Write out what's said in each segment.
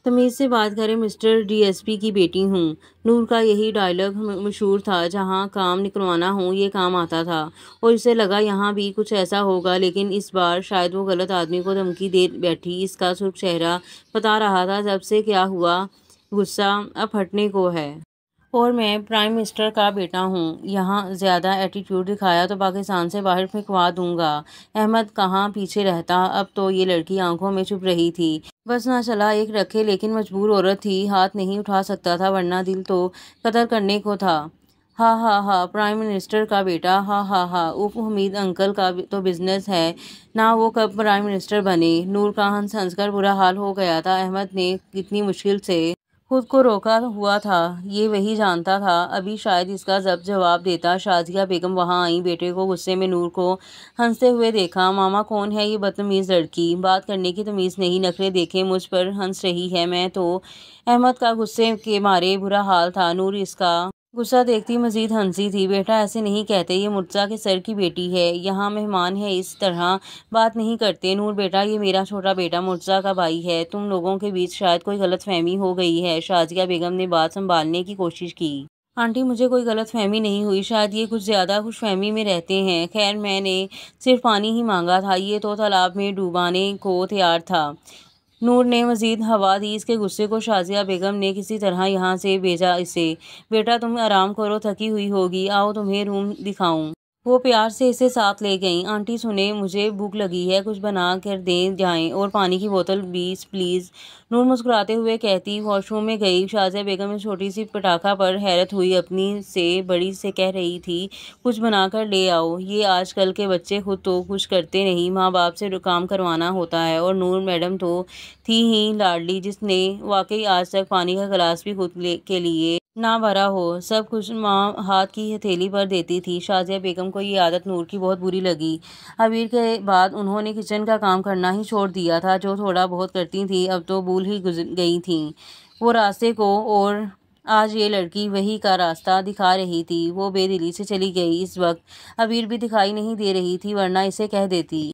تمیز سے بات کریں مسٹر ڈی ایس پی کی بیٹی ہوں۔ نور کا یہی ڈائلاگ مشہور تھا، جہاں کام نکلوانا ہو یہ کام آتا تھا، اور اسے لگا یہاں بھی کچھ ایسا ہوگا، لیکن اس بار شاید وہ غلط آدمی کو دھمکی دے بیٹھی۔ اس کا سرخ چہرہ بتا رہا تھا جب سے کیا ہوا، غصہ اب ہٹنے کو ہے۔ اور میں پرائم منسٹر کا بیٹا ہوں، یہاں زیادہ ایٹیٹیوڈ دکھایا تو پاکستان سے باہر پھینکوا دوں گا۔ احمد کہاں پیچھے رہتا، اب تو یہ لڑکی آنکھوں میں چھپ رہی تھی۔ بس نہ چلا ایک رکھے، لیکن مجبور عورت تھی، ہاتھ نہیں اٹھا سکتا تھا، ورنہ دل تو قتل کرنے کو تھا۔ ہا ہا ہا، پرائم منسٹر کا بیٹا، ہا ہا ہا، اف حمید انکل کا تو بزنس ہے نا، وہ کب پرائم منسٹر بنے۔ نور کا ہنس ہنس کر برا حال ہو گیا تھا۔ احمد نے کتنی مشکل سے خود کو روکا ہوا تھا، یہ وہی جانتا تھا۔ ابھی شاید اس کا ضبط جواب دیتا۔ شازیہ بیگم وہاں آئیں، بیٹے کو غصے میں نور کو ہنستے ہوئے دیکھا۔ ماما کون ہے یہ بدتمیز لڑکی، بات کرنے کی تمیز نہیں، نخرے دیکھیں، مجھ پر ہنس رہی ہے میں تو۔ احمد کا غصے کے مارے برا حال تھا، نور اس کا غصہ دیکھتی مزید ہنسی تھی۔ بیٹا ایسے نہیں کہتے، یہ مرتضیٰ کے سر کی بیٹی ہے، یہاں مہمان ہے، اس طرح بات نہیں کرتے۔ نور بیٹا یہ میرا چھوٹا بیٹا مرتضیٰ کا بھائی ہے، تم لوگوں کے بیچ شاید کوئی غلط فہمی ہو گئی ہے۔ شازیہ بیگم نے بات سنبھالنے کی کوشش کی۔ آنٹی مجھے کوئی غلط فہمی نہیں ہوئی، شاید یہ کچھ زیادہ خوش فہمی میں رہتے ہیں، خیر میں نے صرف پانی ہی مانگا تھا، یہ تو تالاب میں ڈوبانے کو تیار تھا۔ نور نے مزید ہوا دی اس کے غصے کو۔ شازیہ بیگم نے کسی طرح یہاں سے بھیجا اسے۔ بیٹا تم آرام کرو، تھکی ہوئی ہوگی، آؤ تمہیں روم دکھاؤں۔ وہ پیار سے اسے ساتھ لے گئیں۔ آنٹی سنیں، مجھے بھوک لگی ہے، کچھ بنا کر دے جائیں، اور پانی کی بوتل بھی پلیز۔ نور مسکراتے ہوئے کہتی واش روم میں گئی۔ شازیہ بیگم اس چھوٹی سی پٹاخہ پر حیرت ہوئی، اپنی سے بڑی سے کہہ رہی تھی کچھ بنا کر لے آؤ، یہ آج کل کے بچے خود تو کچھ کرتے نہیں، ماں باپ سے کام کروانا ہوتا ہے۔ اور نور میڈم تو تھی ہی لاڈلی، جس نے واقعی آج تک پانی کا گلاس بھی خود کے لیے نہ بھرا ہو، سب کچھ ماں ہاتھ کی ہتھیلی پر دیتی تھی۔ شازیہ بیگم کو یہ عادت نور کی بہت بری لگی۔ عبیر کے بعد انہوں نے کچن کا کام کرنا ہی چھوڑ دیا تھا، جو تھوڑا بہت کرتی تھیں اب تو بھول ہی گئی تھیں وہ راستے کو، اور آج یہ لڑکی وہی کا راستہ دکھا رہی تھی۔ وہ بے دلی سے چلی گئی۔ اس وقت عبیر بھی دکھائی نہیں دے رہی تھی، ورنہ اسے کہہ دیتی۔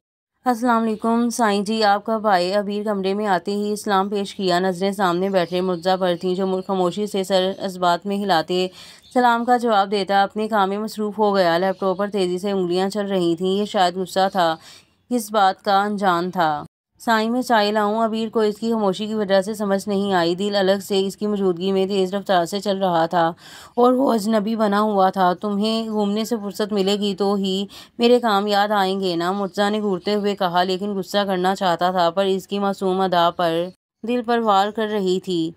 السلام علیکم سائیں جی، آپ کب آئے؟ عبیر کمرے میں آتے ہی اسلام پیش کیا۔ نظریں سامنے بیٹھے مرتضیٰ پر تھیں، جو خاموشی سے سر اثبات میں ہلاتے سلام کا جواب دیتا اپنے کام میں مصروف ہو گیا۔ لیپ ٹاپ پر تیزی سے انگلیاں چل رہی تھیں، یہ شاید غصہ تھا، کس بات کا انجان تھا۔ سائیں میں چائے لاؤں؟ عبیر کو اس کی خاموشی کی وجہ سے سمجھ نہیں آئی، دل الگ سے اس کی موجودگی میں تیز رفتار سے چل رہا تھا، اور وہ اجنبی بنا ہوا تھا۔ تمہیں گھومنے سے فرصت ملے گی تو ہی میرے کام یاد آئیں گے نا، مرتضیٰ نے گھورتے ہوئے کہا، لیکن غصہ کرنا چاہتا تھا، پر اس کی معصوم ادا پر دل پر وار کر رہی تھی۔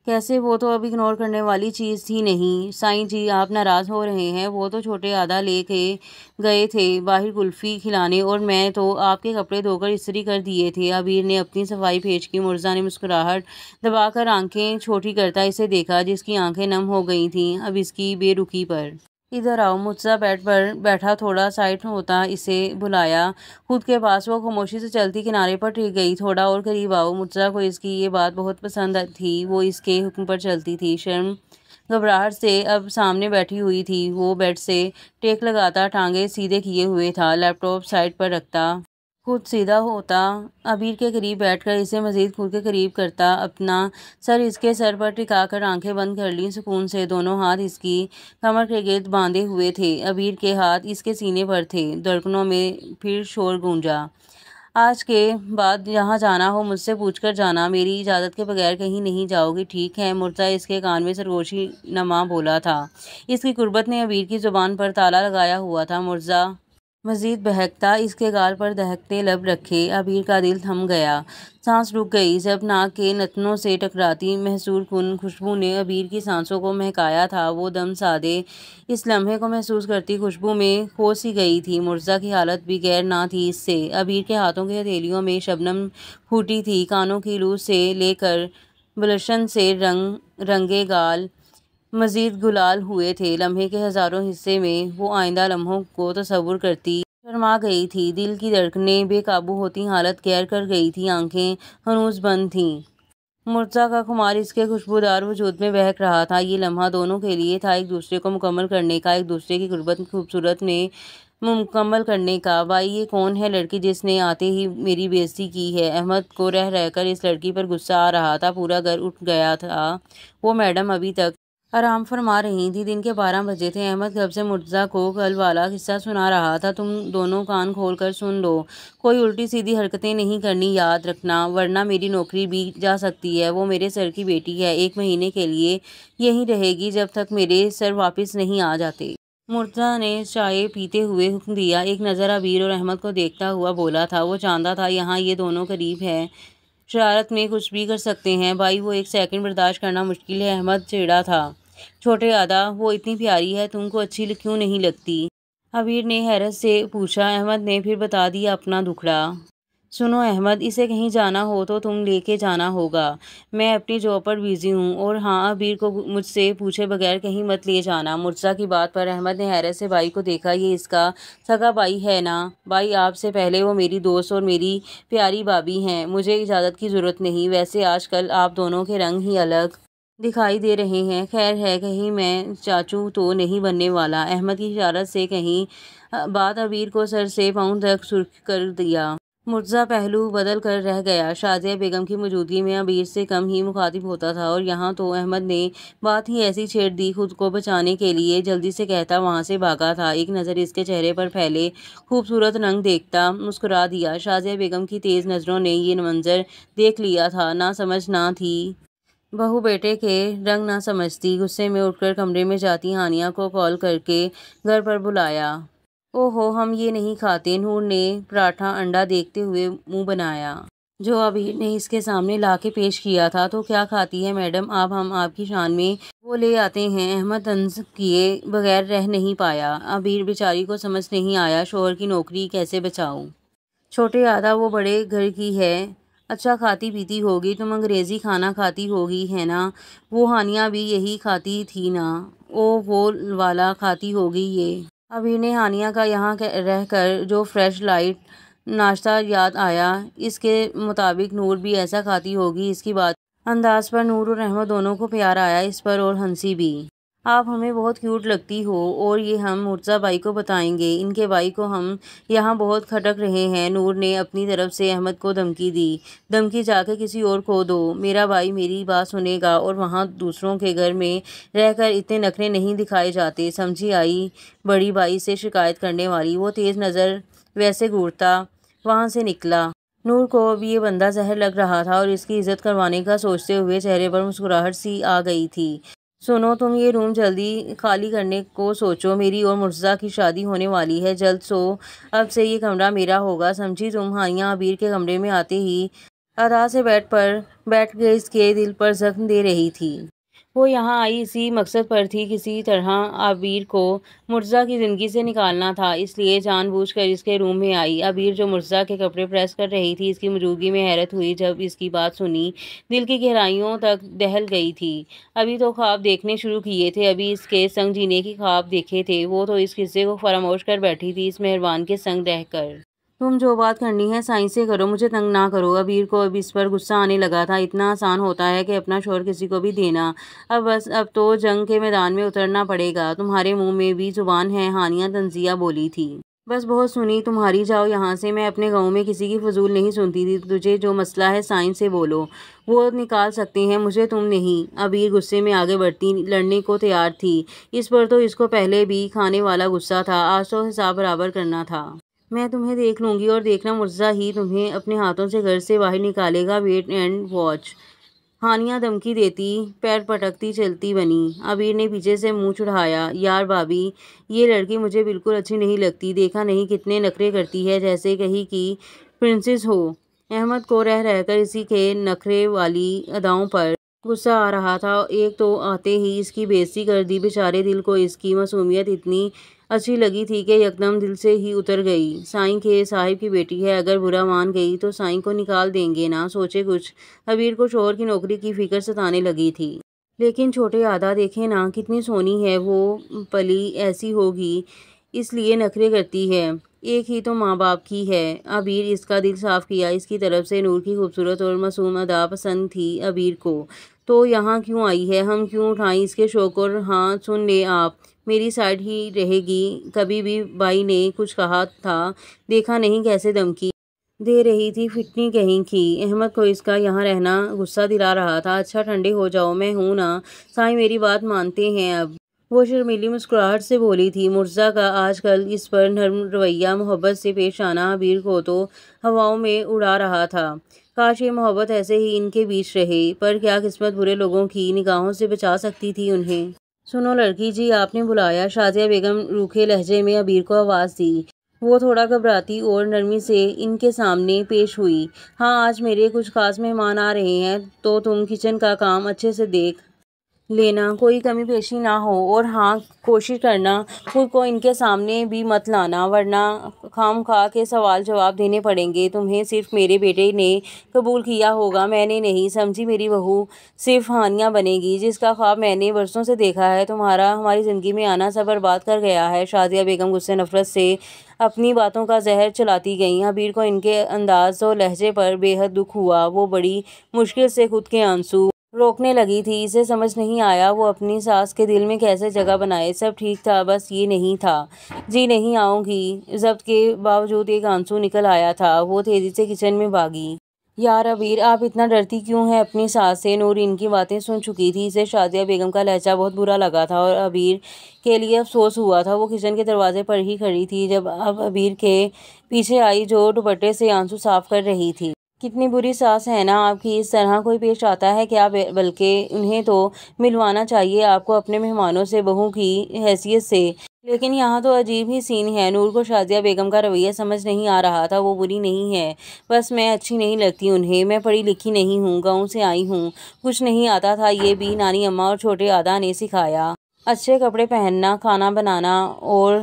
کیسے، وہ تو اب اگنور کرنے والی چیز تھی نہیں۔ سائیں جی آپ ناراض ہو رہے ہیں، وہ تو چھوٹے آدھا لے کے گئے تھے باہر کلفی کھلانے، اور میں تو آپ کے کپڑے دھو کر استری کر دیے تھے۔ عبیر نے اپنی صفائی پیش کی۔ مرتضیٰ نے مسکراہٹ دبا کر آنکھیں چھوٹی کرتا اسے دیکھا، جس کی آنکھیں نم ہو گئی تھیں اب اس کی بے رخی پر۔ ادھر آؤ۔ مرتضیٰ بیڈ پر بیٹھا تھوڑا سائڈ ہوتا اسے بلایا خود کے پاس۔ وہ خاموشی سے چلتی کنارے پر ٹک گئی۔ تھوڑا اور قریب آؤ۔ مرتضیٰ کو اس کی یہ بات بہت پسند تھی، وہ اس کے حکم پر چلتی تھی، شرم گھبراہٹ سے اب سامنے بیٹھی ہوئی تھی۔ وہ بیڈ سے ٹیک لگاتا، ٹانگیں سیدھے کیے ہوئے تھا، لیپ ٹاپ سائڈ پر رکھتا، خود سیدھا ہوتا، عبیر کے قریب بیٹھ کر اسے مزید خود کے قریب کرتا، اپنا سر اس کے سر پر ٹکا کر آنکھیں بند کر لیں سکون سے۔ دونوں ہاتھ اس کی کمر کے گرد باندھے ہوئے تھے، عبیر کے ہاتھ اس کے سینے پر تھے۔ دھڑکنوں میں پھر شور گونجا۔ آج کے بعد جہاں جانا ہو مجھ سے پوچھ کر جانا، میری اجازت کے بغیر کہیں نہیں جاؤ گی، ٹھیک ہے؟ مرتضیٰ اس کے کان میں سرگوشی نما بولا تھا۔ اس کی قربت نے عبیر کی زبان پر تالا لگایا ہوا تھا۔ مرتضیٰ مزید بہکتا، اس کے گال پر دہکتے لب رکھے۔ عبیر کا دل تھم گیا، سانس رک گئی، جب ناک کے نتنوں سے ٹکراتی محصور کن خوشبو نے عبیر کی سانسوں کو مہکایا تھا، وہ دم سادے اس لمحے کو محسوس کرتی خوشبو میں کھو سی گئی تھی۔ مرتضیٰ کی حالت بھی غیر نہ تھی اس سے۔ عبیر کے ہاتھوں کی ہتھیلیوں میں شبنم پھوٹی تھی، کانوں کی لو سے لے کر بلشن سے رنگے گال مزید گلال ہوئے تھے۔ لمحے کے ہزاروں حصے میں وہ آئندہ لمحوں کو تصور کرتی شرما گئی تھی، دل کی دھڑکنیں بے قابو ہوتی حالت گیر کر گئی تھی، آنکھیں ہنوز بند تھیں۔ مرتضیٰ کا خمار اس کے خوشبودار وجود میں بہک رہا تھا۔ یہ لمحہ دونوں کے لیے تھا، ایک دوسرے کو مکمل کرنے کا، ایک دوسرے کی قربت خوبصورت میں مکمل کرنے کا۔ بھائی یہ کون ہے لڑکی جس نے آتے ہی میری بے عزتی کی ہے؟ احمد کو رہ کر اس لڑکی پر غصہ آ رہا تھا، پورا گھر اٹھ گیا تھا۔ وہ میڈم ابھی تک آرام فرما رہی تھی، دن کے 12 بجے تھے۔ احمد گھر سے مرتضیٰ کو کل والا قصہ سنا رہا تھا۔ تم دونوں کان کھول کر سن لو، کوئی الٹی سیدھی حرکتیں نہیں کرنی، یاد رکھنا، ورنہ میری نوکری بھی جا سکتی ہے۔ وہ میرے سر کی بیٹی ہے، 1 مہینے کے لیے یہیں رہے گی جب تک میرے سر واپس نہیں آ جاتے۔ مرتضیٰ نے چائے پیتے ہوئے حکم دیا۔ ایک نظر عبیر اور احمد کو دیکھتا ہوا بولا تھا، وہ جانتا تھا یہاں یہ دونوں قریب ہیں، شرارت میں کچھ بھی کر سکتے ہیں۔ بھائی وہ 1 سیکنڈ برداشت کرنا مشکل ہے۔ احمد چڑھا تھا، چھوٹے آدا وہ اتنی پیاری ہے، تم کو اچھی کیوں نہیں لگتی؟ عبیر نے حیرت سے پوچھا۔ احمد نے پھر بتا دیا اپنا دکھڑا۔ سنو احمد، اسے کہیں جانا ہو تو تم لے کے جانا ہوگا، میں اپنی جاب پر بزی ہوں، اور ہاں عبیر کو مجھ سے پوچھے بغیر کہیں مت لے جانا۔ مرتضیٰ کی بات پر احمد نے حیرت سے بھائی کو دیکھا، یہ اس کا سگا بھائی ہے نا؟ بھائی آپ سے پہلے وہ میری دوست اور میری پیاری بھابھی ہیں، مجھے اجازت کی ضرورت نہیں۔ ویسے آج کل آپ دونوں کے رنگ ہی الگ دکھائی دے رہے ہیں۔ خیر ہے، کہیں میں چاچو تو نہیں بننے والا؟ احمد کی اشارت سے کہیں بات عبیر کو سر سے پاؤں تک سرخ کر دیا۔ مرتضیٰ پہلو بدل کر رہ گیا۔ شازیہ بیگم کی موجودگی میں عبیر سے کم ہی مخاطب ہوتا تھا، اور یہاں تو احمد نے بات ہی ایسی چھیڑ دی، خود کو بچانے کے لیے جلدی سے کہتا وہاں سے بھاگا تھا۔ ایک نظر اس کے چہرے پر پھیلے خوبصورت رنگ دیکھتا مسکرا دیا۔ شازیہ بیگم کی تیز نظروں نے یہ منظر دیکھ لیا تھا، نہ سمجھ نہ تھی، بہو بیٹے کے رنگ نہ سمجھتی۔ غصے میں اٹھ کر کمرے میں جاتی ہانیہ کو کال کر کے گھر پر بلایا۔ اوہو ہم یہ نہیں کھاتے۔ نور نے پراٹھا انڈا دیکھتے ہوئے منہ بنایا، جو عبیر نے اس کے سامنے لا کے پیش کیا تھا۔ تو کیا کھاتی ہے میڈم آپ؟ ہم آپ کی شان میں وہ لے آتے ہیں۔ احمد طنز کیے بغیر رہ نہیں پایا۔ عبیر بیچاری کو سمجھ نہیں آیا، شوہر کی نوکری کیسے بچاؤ؟ چھوٹے آدا وہ بڑے گھر کی ہے، اچھا کھاتی پیتی ہوگی، تم انگریزی کھانا کھاتی ہوگی ہے نا؟ وہ ہانیہ بھی یہی کھاتی تھی نا؟ وہ والا کھاتی ہوگی یہ۔ عبیر نے ہانیہ کا یہاں رہ کر جو فریش لائٹ ناشتہ یاد آیا، اس کے مطابق نور بھی ایسا کھاتی ہوگی۔ اس کی بات انداز پر نور اور احمد دونوں کو پیار آیا، اس پر اور ہنسی بھی۔ آپ ہمیں بہت کیوٹ لگتی ہو، اور یہ ہم مرتضیٰ بھائی کو بتائیں گے، ان کے بھائی کو ہم یہاں بہت کھٹک رہے ہیں۔ نور نے اپنی طرف سے احمد کو دھمکی دی، دھمکی جا کے کسی اور کو دو، میرا بھائی میری بات سنے گا، اور وہاں دوسروں کے گھر میں رہ کر اتنے نخرے نہیں دکھائے جاتے، سمجھی؟ آئی بڑی بھائی سے شکایت کرنے والی۔ وہ تیز نظر ویسے گھورتا وہاں سے نکلا۔ نور کو اب یہ بندہ زہر لگ رہا تھا، اور اس کی عزت کروانے کا سوچتے ہوئے چہرے پر مسکراہٹ سی آ گئی تھی۔ سنو تم یہ روم جلدی خالی کرنے کو سوچو، میری اور مرتضیٰ کی شادی ہونے والی ہے جلد، سو اب سے یہ کمرہ میرا ہوگا، سمجھی تم؟ ہانیہ عبیر کے کمرے میں آتے ہی ادا سے بیٹھ کے اس کے دل پر زخم دے رہی تھی۔ وہ یہاں آئی اسی مقصد پر تھی، کسی طرح عبیر کو مرتضیٰ کی زندگی سے نکالنا تھا، اس لیے جان بوجھ کر اس کے روم میں آئی۔ عبیر جو مرتضیٰ کے کپڑے پریس کر رہی تھی، اس کی موجودگی میں حیرت ہوئی۔ جب اس کی بات سنی، دل کی گہرائیوں تک دہل گئی تھی۔ ابھی تو خواب دیکھنے شروع کیے تھے، ابھی اس کے سنگ جینے کے خواب دیکھے تھے، وہ تو اس قصے کو فراموش کر بیٹھی تھی اس مہربان کے سنگ رہ کر۔ تم جو بات کرنی ہے سائنس سے کرو، مجھے تنگ نہ کرو۔ عبیر کو اب اس پر غصہ آنے لگا تھا، اتنا آسان ہوتا ہے کہ اپنا شوہر کسی کو بھی دینا؟ اب تو جنگ کے میدان میں اترنا پڑے گا، تمہارے منہ میں بھی زبان ہے، ہانیہ طنزیہ بولی تھی۔ بس بہت سنی تمہاری، جاؤ یہاں سے، میں اپنے گاؤں میں کسی کی فضول نہیں سنتی تھی، تجھے جو مسئلہ ہے سائنس سے بولو، وہ نکال سکتے ہیں، مجھے تم نہیں۔ عبیر غصے میں آگے بڑھتی لڑنے کو تیار تھی، اس پر تو اس کو پہلے بھی کھانے والا غصہ تھا، آج تو حساب برابر کرنا تھا۔ میں تمہیں دیکھ لوں گی، اور دیکھنا مرتضیٰ ہی تمہیں اپنے ہاتھوں سے گھر سے باہر نکالے گا، ویٹ اینڈ واچ۔ ہانیہ دھمکی دیتی پیر پٹکتی چلتی بنی۔ عبیر نے پیچھے سے منہ چڑھایا، یار بھابھی یہ لڑکی مجھے بالکل اچھی نہیں لگتی، دیکھا نہیں کتنے نخرے کرتی ہے، جیسے کہیں کی پرنسس ہو۔ احمد کو رہ کر اسی کے نخرے والی اداؤں پر غصہ آ رہا تھا، ایک تو آتے ہی اس کی بے عزتی کر دی، بیچارے دل کو اس کی معصومیت اتنی اچھی لگی تھی کہ یکدم دل سے ہی اتر گئی۔ سائیں کے صاحب کی بیٹی ہے، اگر برا مان گئی تو سائیں کو نکال دیں گے نا، سوچے کچھ۔ عبیر کو شوہر کی نوکری کی فکر ستانے لگی تھی۔ لیکن چھوٹے آدا دیکھیں نا، کتنی سونی ہے، وہ پلی ایسی ہوگی اس لیے نخرے کرتی ہے، ایک ہی تو ماں باپ کی ہے۔ عبیر اس کا دل صاف کیا، اس کی طرف سے نور کی خوبصورت اور معصوم ادا پسند تھی عبیر کو، تو یہاں کیوں آئی ہے، ہم کیوں اٹھائیں اس کے شوق، اور ہاں سن لیں آپ، میری سائڈ ہی رہے گی۔ کبھی بھی بائی نے کچھ کہا تھا، دیکھا نہیں کیسے دھمکی دے رہی تھی، فٹنی کہیں کی۔ احمد کو اس کا یہاں رہنا غصہ دلا رہا تھا۔ اچھا ٹھنڈے ہو جاؤ، میں ہوں نا، سائیں میری بات مانتے ہیں اب۔ وہ شرمیلی مسکراہٹ سے بولی تھی۔ مرزا کا آج کل اس پر نرم رویہ، محبت سے پیش آنا عبیر کو تو ہواؤں میں اڑا رہا تھا۔ کاش یہ محبت ایسے ہی ان کے بیچ رہے، پر کیا قسمت برے لوگوں کی نگاہوں سے بچا سکتی تھی انہیں۔ سنو لڑکی جی، آپ نے بلایا؟ شازیہ بیگم روکھے لہجے میں عبیر کو آواز دی۔ وہ تھوڑا گھبراتی اور نرمی سے ان کے سامنے پیش ہوئی۔ ہاں، آج میرے کچھ خاص مہمان آ رہے ہیں، تو تم کچن کا کام اچھے سے دیکھ لینا، کوئی کمی بیشی نہ ہو، اور ہاں، کوشش کرنا خود کو ان کے سامنے بھی مت لانا، ورنہ خام خواہ کے سوال جواب دینے پڑیں گے۔ تمہیں صرف میرے بیٹے نے قبول کیا ہوگا، میں نے نہیں، سمجھی؟ میری بہو صرف ہانیہ بنے گی، جس کا خواب میں نے برسوں سے دیکھا ہے۔ تمہارا ہماری زندگی میں آنا سب برباد کر گیا ہے۔ شازیہ بیگم غصے نفرت سے اپنی باتوں کا زہر چلاتی گئیں۔ عبیر کو ان کے انداز و لہجے پر بے حد دکھ ہوا۔ وہ بڑی مشکل سے خود کے آنسو روکنے لگی تھی۔ اسے سمجھ نہیں آیا وہ اپنی ساس کے دل میں کیسے جگہ بنائے۔ سب ٹھیک تھا، بس یہ نہیں تھا۔ جی نہیں آؤں گی، ضبط کے باوجود ایک آنسو نکل آیا تھا۔ وہ تیزی سے کچن میں بھاگی۔ یار عبیر، آپ اتنا ڈرتی کیوں ہیں اپنی ساس سے؟ نور ان کی باتیں سن چکی تھی۔ اسے شازیہ بیگم کا لہجہ بہت برا لگا تھا اور عبیر کے لیے افسوس ہوا تھا۔ وہ کچن کے دروازے پر ہی کھڑی تھی جب اب عبیر کے پیچھے آئی، جو دوپٹے سے آنسو صاف کر رہی تھی۔ کتنی بری ساس ہے نا آپ کی، اس طرح کوئی پیش آتا ہے کیا؟ بلکہ انہیں تو ملوانا چاہیے آپ کو اپنے مہمانوں سے بہو کی حیثیت سے، لیکن یہاں تو عجیب ہی سین ہے۔ نور کو شازیہ بیگم کا رویہ سمجھ نہیں آ رہا تھا۔ وہ بری نہیں ہے، بس میں اچھی نہیں لگتی انہیں۔ میں پڑھی لکھی نہیں ہوں، گاؤں سے آئی ہوں، کچھ نہیں آتا تھا، یہ بھی نانی اماں اور چھوٹے آدا نے سکھایا۔ اچھے کپڑے پہننا، کھانا بنانا اور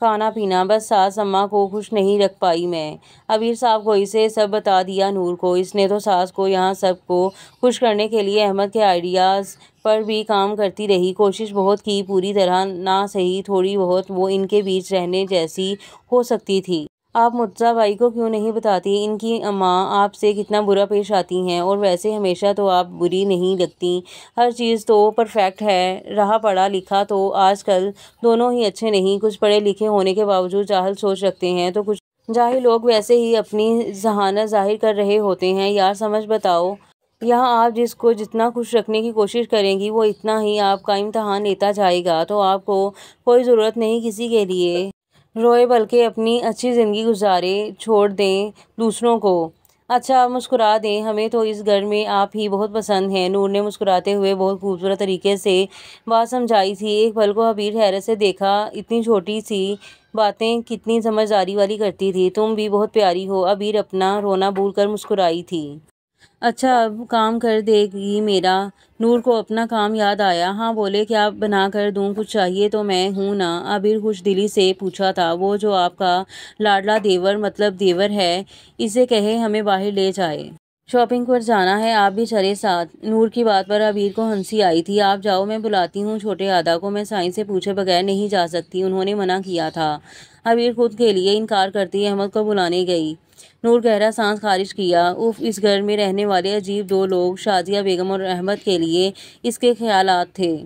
کھانا پینا، بس ساس اماں کو خوش نہیں رکھ پائی میں۔ عبیر صاحب گوئی سے سب بتا دیا نور کو۔ اس نے تو ساس کو یہاں سب کو خوش کرنے کے لیے احمد کے آئیڈیاز پر بھی کام کرتی رہی، کوشش بہت کی، پوری طرح نہ سہی، تھوڑی بہت وہ ان کے بیچ رہنے جیسی ہو سکتی تھی۔ آپ مرتضیٰ بھائی کو کیوں نہیں بتاتی؟ ان کی اماں آپ سے کتنا برا پیش آتی ہیں، اور ویسے ہمیشہ تو آپ بری نہیں لگتی، ہر چیز تو پرفیکٹ ہے۔ رہا پڑھا لکھا تو آج کل دونوں ہی اچھے نہیں، کچھ پڑھے لکھے ہونے کے باوجود جاہل سوچ رکھتے ہیں، تو کچھ جاہل لوگ ویسے ہی اپنی ذہانت ظاہر کر رہے ہوتے ہیں۔ یار سمجھ بتاؤ، یہاں آپ جس کو جتنا خوش رکھنے کی کوشش کریں گی، وہ اتنا ہی آپ کا امتحان لیتا جائے گا، تو آپ کو کوئی ضرورت نہیں کسی کے لیے روئے، بلکہ اپنی اچھی زندگی گزارے، چھوڑ دیں دوسروں کو۔ اچھا اب مسکرا دیں، ہمیں تو اس گھر میں آپ ہی بہت پسند ہیں۔ نور نے مسکراتے ہوئے بہت خوبصورت طریقے سے بات سمجھائی تھی۔ ایک پل کو عبیر حیرت سے دیکھا، اتنی چھوٹی سی باتیں کتنی سمجھداری والی کرتی تھی۔ تم بھی بہت پیاری ہو، عبیر اپنا رونا بھول کر مسکرائی تھی۔ اچھا اب کام کر دے گی میرا؟ نور کو اپنا کام یاد آیا۔ ہاں بولے، کیا بنا کر دوں؟ کچھ چاہیے تو میں ہوں نا، عبیر خوش دلی سے پوچھا تھا۔ وہ جو آپ کا لاڈلا دیور مطلب دیور ہے، اسے کہے ہمیں باہر لے جائے، شاپنگ پر جانا ہے، آپ بھی چلے ساتھ۔ نور کی بات پر عبیر کو ہنسی آئی تھی۔ آپ جاؤ، میں بلاتی ہوں چھوٹے آدا کو، میں سائیں سے پوچھے بغیر نہیں جا سکتی، انہوں نے منع کیا تھا۔ عبیر خود کے لیے انکار کرتی احمد کو بلانے گئی۔ نور گہرا سانس خارج کیا۔ اف، اس گھر میں رہنے والے عجیب دو لوگ، شازیہ بیگم اور احمد کے لیے اس کے خیالات تھے۔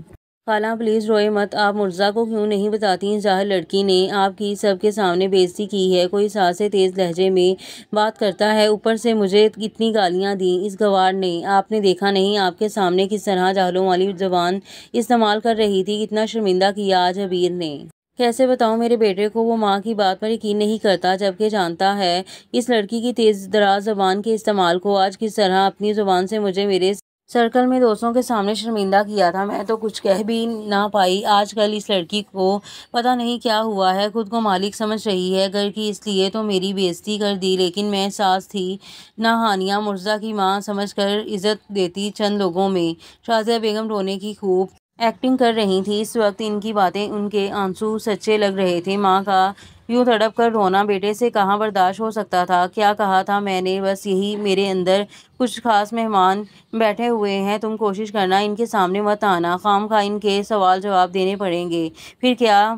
خالہ پلیز روئے مت، آپ مرزا کو کیوں نہیں بتاتی؟ اس جاہل لڑکی نے آپ کی سب کے سامنے بے عزتی کی ہے، کوئی ساس سے تیز لہجے میں بات کرتا ہے، اوپر سے مجھے اتنی گالیاں دیں اس گوار نے۔ آپ نے دیکھا نہیں آپ کے سامنے کس طرح جاہلوں والی زبان استعمال کر رہی تھی، کتنا شرمندہ کیا آج عبیر نے۔ کیسے بتاؤں میرے بیٹے کو؟ وہ ماں کی بات پر یقین نہیں کرتا، جبکہ جانتا ہے اس لڑکی کی تیز دراز زبان کے استعمال کو۔ آج کس طرح اپنی زبان سے مجھے میرے سرکل میں دوستوں کے سامنے شرمندہ کیا تھا، میں تو کچھ کہہ بھی نہ پائی۔ آج کل اس لڑکی کو پتہ نہیں کیا ہوا ہے، خود کو مالک سمجھ رہی ہے گھر کی، اس لیے تو میری بے عزتی کر دی، لیکن میں ساس تھی نہ ہانیہ مرزا کی ماں سمجھ کر عزت دیتی چند لوگوں میں۔ شازیہ بیگم رونے کی خوب ایکٹنگ کر رہی تھی اس وقت، ان کی باتیں، ان کے آنسو سچے لگ رہے تھے۔ ماں کا یوں تڑپ کر رونا بیٹے سے کہاں برداشت ہو سکتا تھا؟ کیا کہا تھا میں نے؟ بس یہی، میرے اندر کچھ خاص مہمان بیٹھے ہوئے ہیں، تم کوشش کرنا ان کے سامنے مت آنا، خام خواہ ان کے سوال جواب دینے پڑیں گے۔ پھر کیا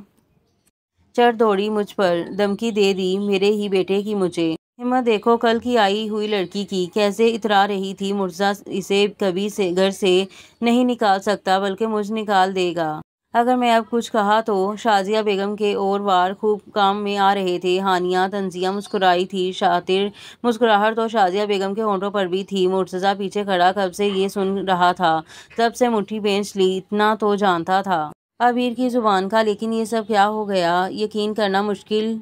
چڑھ دوڑی مجھ پر، دھمکی دے دی میرے ہی بیٹے کی مجھے۔ ہمت دیکھو کل کی آئی ہوئی لڑکی کی، کیسے اترا رہی تھی۔ مرزا اسے کبھی گھر سے نہیں نکال سکتا، بلکہ مجھ نکال دے گا۔ اگر میں اب کچھ کہا تو شازیہ بیگم کے اور وار خوب کام میں آ رہے تھے۔ ہانیہ تنزیہ مسکرائی تھی۔ شاطر مسکراہٹ تو شازیہ بیگم کے ہونٹوں پر بھی تھی۔ مرتضیٰ پیچھے کھڑا کب سے یہ سن رہا تھا، جب سے مٹھی بھینچ لی، اتنا تو جانتا تھا عبیر کی زبان کا، لیکن یہ سب کیا ہو گیا، یقین کرنا مشکل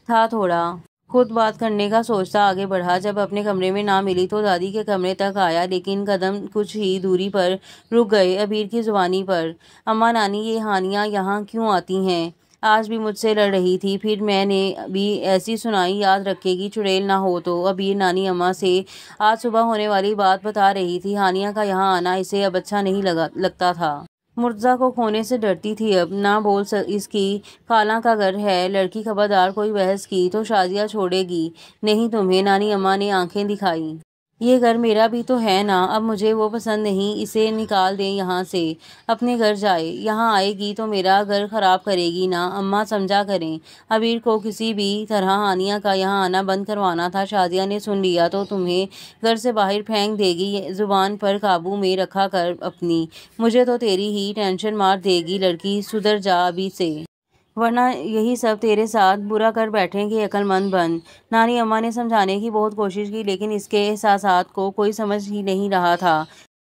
تھا تھوڑا۔ خود بات کرنے کا سوچتا آگے بڑھا۔ جب اپنے کمرے میں نہ ملی تو دادی کے کمرے تک آیا، لیکن قدم کچھ ہی دوری پر رک گئے، عبیر کی زبانی پر۔ اماں نانی، یہ ہانیہ یہاں کیوں آتی ہیں؟ آج بھی مجھ سے لڑ رہی تھی، پھر میں نے بھی ایسی سنائی، یاد رکھے گی چڑیل نہ ہو تو۔ عبیر نانی اماں سے آج صبح ہونے والی بات بتا رہی تھی۔ ہانیہ کا یہاں آنا اسے اب اچھا نہیں لگتا تھا۔ مرتضیٰ کو کھونے سے ڈرتی تھی اب، نہ بول اس کی خالہ کا گھر ہے، لڑکی خبردار کوئی بحث کی تو شازیہ چھوڑے گی نہیں تمہیں۔ نانی اماں نے آنکھیں دکھائی۔ یہ گھر میرا بھی تو ہے نا، اب مجھے وہ پسند نہیں، اسے نکال دیں یہاں سے، اپنے گھر جائے، یہاں آئے گی تو میرا گھر خراب کرے گی نا، اماں سمجھا کریں۔ عبیر کو کسی بھی طرح ہانیہ کا یہاں آنا بند کروانا تھا۔ شازیہ نے سن لیا تو تمہیں گھر سے باہر پھینک دے گی، زبان پر قابو میں رکھا کر اپنی، مجھے تو تیری ہی ٹینشن مار دے گی، لڑکی سدھر جا ابھی سے، ورنہ یہی سب تیرے ساتھ برا کر بیٹھیں گے، عقل مند بن۔ نانی اماں نے سمجھانے کی بہت کوشش کی، لیکن اس کے احساسات کو کوئی سمجھ ہی نہیں رہا تھا۔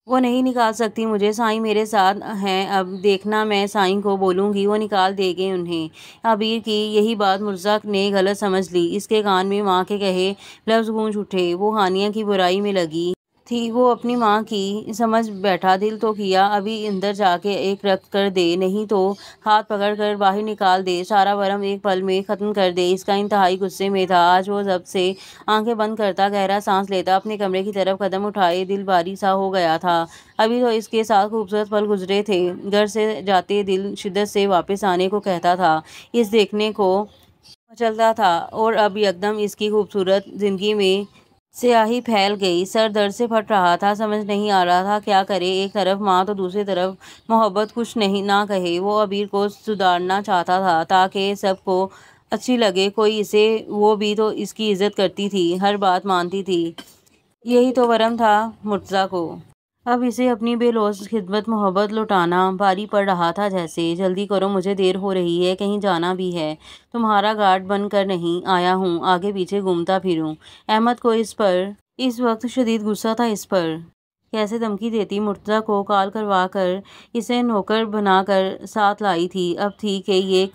وہ نہیں نکال سکتی مجھے، سائیں میرے ساتھ ہیں، اب دیکھنا میں سائیں کو بولوں گی، وہ نکال دیں گے انہیں۔ عبیر کی یہی بات مرتضیٰ نے غلط سمجھ لی، اس کے کان میں ماں کے کہے لفظ گونج اٹھے۔ وہ ہانیہ کی برائی میں لگی تھی، وہ اپنی ماں کی سمجھ بیٹھا، دل تو کیا ابھی اندر جا کے ایک رکھ کر دے، نہیں تو ہاتھ پکڑ کر باہر نکال دے، سارا ورم ایک پل میں ختم کر دے۔ اس کا انتہائی غصے میں تھا آج وہ، جب سے آنکھیں بند کرتا، گہرا سانس لیتا، اپنے کمرے کی طرف قدم اٹھائے، دل بھاری سا ہو گیا تھا۔ ابھی تو اس کے ساتھ خوبصورت پل گزرے تھے، گھر سے جاتے دل شدت سے واپس آنے کو کہتا تھا، اس دیکھنے کو مچلتا تھا، اور اب یکدم اس کی خوبصورت زندگی میں سیاہی پھیل گئی، سر درد سے پھٹ رہا تھا، سمجھ نہیں آ رہا تھا کیا کرے، ایک طرف ماں تو دوسری طرف محبت، کچھ نہیں نہ کہے۔ وہ عبیر کو سدھارنا چاہتا تھا تاکہ سب کو اچھی لگے کوئی اسے، وہ بھی تو اس کی عزت کرتی تھی، ہر بات مانتی تھی، یہی تو ورم تھا مرتضیٰ کو۔ اب اسے اپنی بے لوث خدمت محبت لوٹانا بھاری پڑ رہا تھا جیسے۔ جلدی کرو مجھے دیر ہو رہی ہے، کہیں جانا بھی ہے، تمہارا گارڈ بن کر نہیں آیا ہوں آگے پیچھے گھومتا پھروں۔ احمد کو اس وقت شدید غصہ تھا، اس پر کیسے دھمکی دیتی، مرتضیٰ کو کال کروا کر اسے نوکر بنا کر ساتھ لائی تھی، اب تھی کہ یہ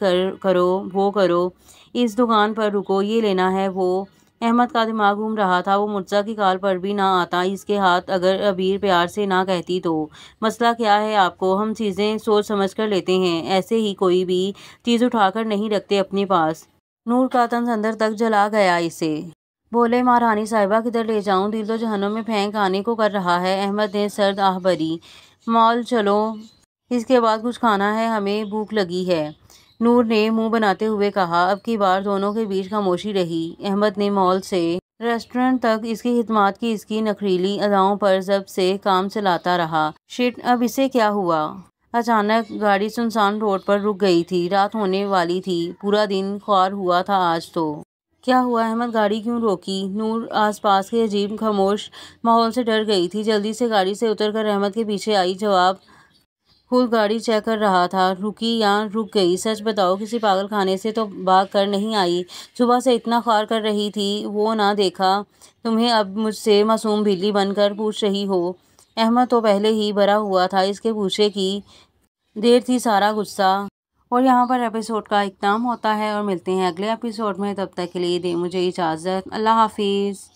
کرو وہ کرو، اس دکان پر رکو، یہ لینا ہے وہ۔ احمد کا دماغ گھوم رہا تھا، وہ مرتضیٰ کی کال پر بھی نہ آتا، اس کے ہاتھ اگر عبیر پیار سے نہ کہتی تو۔ مسئلہ کیا ہے آپ کو، ہم چیزیں سوچ سمجھ کر لیتے ہیں، ایسے ہی کوئی بھی چیز اٹھا کر نہیں رکھتے اپنے پاس۔ نور کا طنز اندر تک جلا گیا اسے۔ بولے مہارانی صاحبہ کدھر لے جاؤں، دل تو جہنم میں پھینک آنے کو کر رہا ہے۔ احمد نے سرد آہ بھری۔ مال چلو، اس کے بعد کچھ کھانا ہے، ہمیں بھوک لگی ہے، نور نے منہ بناتے ہوئے کہا۔ اب کی بار دونوں کے بیچ خاموشی رہی۔ احمد نے مال سے ریسٹورنٹ تک اس کی خدمات کی، اس کی نخریلی اداؤں پر ضبط سے کام چلاتا رہا۔ شٹ، اب اسے کیا ہوا؟ اچانک گاڑی سنسان روڈ پر رک گئی تھی، رات ہونے والی تھی، پورا دن خوار ہوا تھا آج تو۔ کیا ہوا احمد، گاڑی کیوں روکی؟ نور آس پاس کے عجیب خاموش ماحول سے ڈر گئی تھی، جلدی سے گاڑی سے اتر کر احمد کے پیچھے آئی، جواب خود گاڑی چیک کر رہا تھا، رکی یا رک گئی، سچ بتاؤ، کسی پاگل خانے سے تو بھاگ کر نہیں آئی؟ صبح سے اتنا خوار کر رہی تھی، وہ نہ دیکھا تمہیں، اب مجھ سے معصوم بلی بن کر پوچھ رہی ہو؟ احمد تو پہلے ہی بھرا ہوا تھا، اس کے پوچھنے کی دیر تھی، سارا غصہ۔ اور یہاں پر ایپیسوڈ کا اختتام ہوتا ہے، اور ملتے ہیں اگلے ایپیسوڈ میں، تب تک کے لیے دیں مجھے اجازت، اللہ حافظ۔